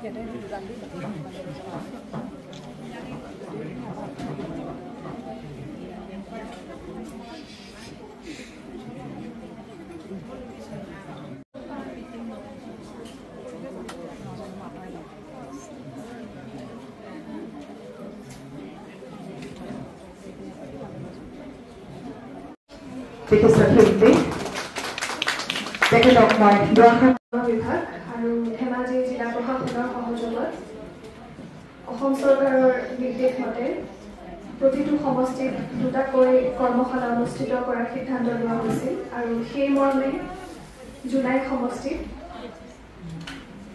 চিকিৎসা শিল্পী তেখেতক মই বিভাগ আৰু ধেমাজি জিলা প্ৰশাসনৰ সহযোগত অসম চৰকাৰৰ নিৰ্দেশ মতে প্ৰতিটো সমষ্টিত দুটাকৈ কৰ্মশালা অনুষ্ঠিত কৰাৰ সিদ্ধান্ত লোৱা হৈছিল আৰু সেই মৰ্মে জোনাই সমষ্টিত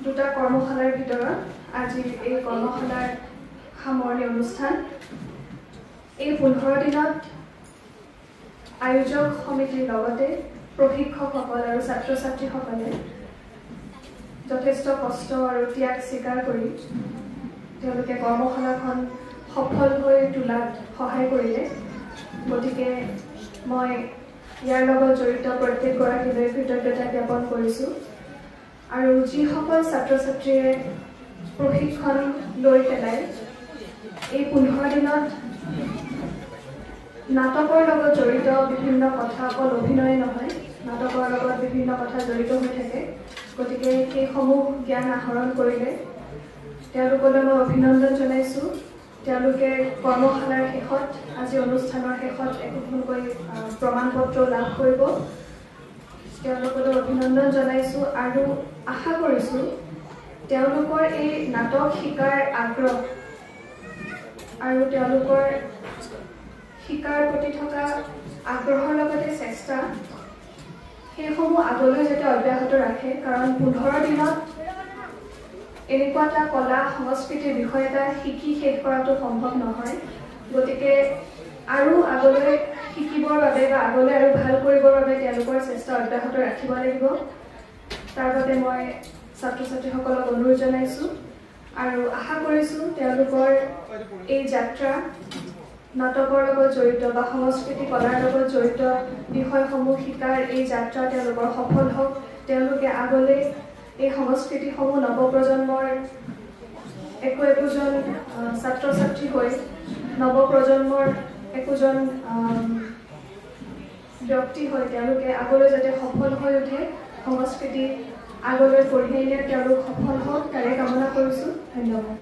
দুটা কৰ্মশালাৰ ভিতৰত আজি এই কৰ্মশালাৰ সামৰণি অনুষ্ঠান। এই 15 দিনত আয়োজক সমিতিৰ লগতে প্ৰশিক্ষকসকল আৰু ছাত্ৰ ছাত্ৰীসকলে যথেষ্ট কষ্ট আৰু ত্যাগ স্বীকাৰ কৰি তেওঁলোকে কৰ্মশালাখন সফল হৈ তোলাত সহায় কৰিলে। গতিকে মই ইয়াৰ লগত জড়িত প্ৰত্যেকগৰাকীলৈ কৃতজ্ঞতা জ্ঞাপন কৰিছোঁ আৰু যিসকল ছাত্ৰ ছাত্ৰীয়ে প্ৰশিক্ষণ লৈ পেলাই এই 15 দিনত নাটকৰ লগত জড়িত বিভিন্ন কথা অকল অভিনয় নহয়, নাটকৰ লগত বিভিন্ন কথা জড়িত হৈ থাকে। গতিকে সেইসমূহ জ্ঞান আহৰণ কৰিলে তেওঁলোকলৈ মই অভিনন্দন জনাইছোঁ। তেওঁলোকে কৰ্মশালাৰ শেষত আজি অনুষ্ঠানৰ শেষত একোখনকৈ প্ৰমাণপত্ৰ লাভ কৰিব। তেওঁলোকলৈ অভিনন্দন জনাইছোঁ আৰু আশা কৰিছোঁ তেওঁলোকৰ এই নাটক শিকাৰ আগ্ৰহ আৰু তেওঁলোকৰ শিকাৰ প্ৰতি থকা আগ্ৰহৰ লগতে চেষ্টা সেইসমূহ আগলৈ যাতে অব্যাহত ৰাখে। কাৰণ 15 দিনত এনেকুৱা এটা কলা সংস্কৃতিৰ বিষয় এটা শিকি শেষ কৰাটো সম্ভৱ নহয়। গতিকে আৰু আগলৈ শিকিবৰ বাবে বা আগলৈ আৰু ভাল কৰিবৰ বাবে তেওঁলোকৰ চেষ্টা অব্যাহত ৰাখিব লাগিব। তাৰ বাবে মই ছাত্ৰ ছাত্ৰীসকলক অনুৰোধ জনাইছোঁ আৰু আশা কৰিছোঁ তেওঁলোকৰ এই যাত্ৰা নাটকৰ লগত জড়িত বা সংস্কৃতি কলাৰ লগত জড়িত বিষয়সমূহ শিকাৰ এই যাত্ৰা তেওঁলোকৰ সফল হওক। তেওঁলোকে আগলৈ এই সংস্কৃতিসমূহ নৱপ্ৰজন্মৰ একোজন ছাত্ৰ ছাত্ৰী হৈ নৱপ্ৰজন্মৰ একোজন ব্যক্তি হৈ তেওঁলোকে আগলৈ যাতে সফল হৈ উঠে, সংস্কৃতি আগলৈ কঢ়িয়াই নিয়াত তেওঁলোক সফল হওক তাৰে কামনা কৰিছোঁ। ধন্যবাদ।